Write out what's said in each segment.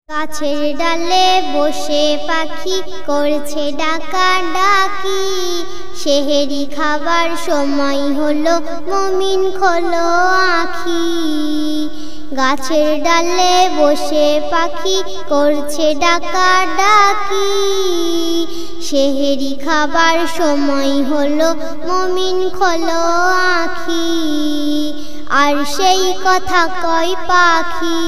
গাছের ডালে বসে পাখি করছে ডাকাডাকি, সেহেরি খাবার সময় হলো মমিন খোলো আঁখি। গাছের ডালে বসে পাখি করছে ডাকাডাকি, সেহেরি খাবার সময় হলো মমিন খোলো আঁখি। আর সেই কথা কয় পাখি,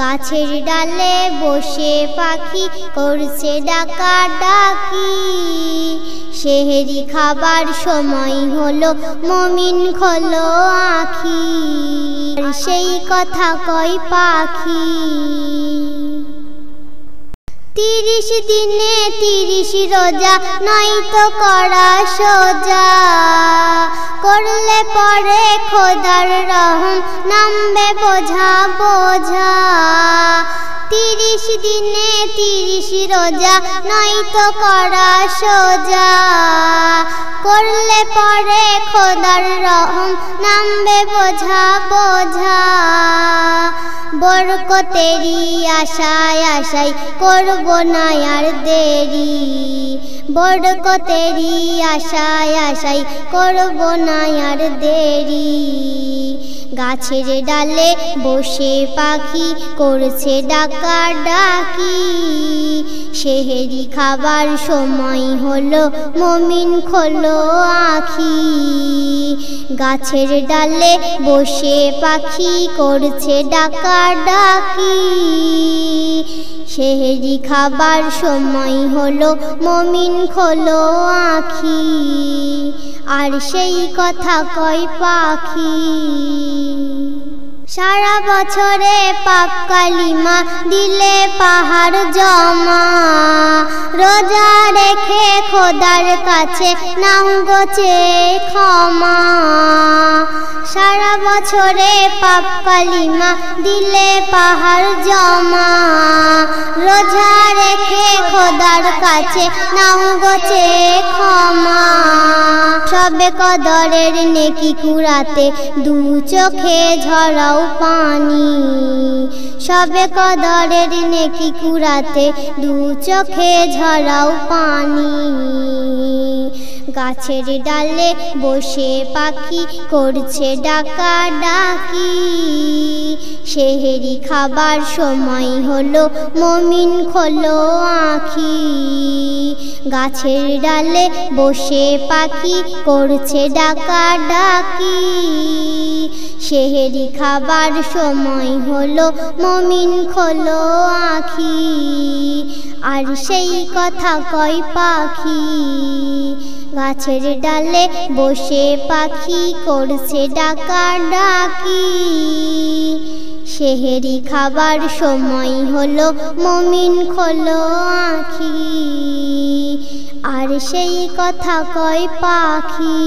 গাছের ডালে বসে পাখি করছে ডাকাডাকি, সেহেরি খাবার সময় হলো মমিন খোলো আঁখি। আর সেই কথা কয় পাখি। 30 দিনে 30 রোজা নয়তো করা সোজা, করলে পরে খোদার রহম নামবে বোঝা বোঝা। 30 দিনে 30 রোজা নয়তো করা সোজা, করলে পরে খোদার রহম নামবে বোঝা বোঝা। বরকতেরি আশায় আশায় করব না আর দেরি, বরকতেরি আশায় আশায় করব না আর দেরি। গাছের ডালে বসে পাখি করছে ডাকাডাকি, সেহেরি খাবার সময় হলো মমিন খোলো আঁখি। গাছের ডালে বসে পাখি করছে ডাকাডাকি, সেহেরি খাবার সময় হলো মমিন খোলো আঁখি। আর সেই কথা কয় পাখি। সারা বছরে পাপ কালিমা দিলে পাহাড় জমা, রোজা রেখে খোদার কাছে নাও গোছে ক্ষমা। সারা বছরে পাপ কালিমা দিলে পাহাড় জমা, রোজা রেখে খোদার কাছে নাও গোছে ক্ষমা। সবে কদরের নেকি কুড়াতে দু চোখে ঝরাও পানি, সবে কদরের নেকি কুড়াতে দু চোখে ঝরাও পানি। গাছের ডালে বসে পাখি করছে ডাকাডাকি, সেহেরি খাবার সময় হলো মমিন খোলো আঁখি। গাছের ডালে বসে পাখি করছে ডাকাডাকি, সেহেরি খাবার সময় হলো মমিন খোলো আঁখি। আর সেই কথা কয় পাখি। গাছের ডালে বসে পাখি করছে ডাকাডাকি, সেহেরি খাবার সময় হলো মমিন খোলো আঁখি। আর সেই কথা কয় পাখি।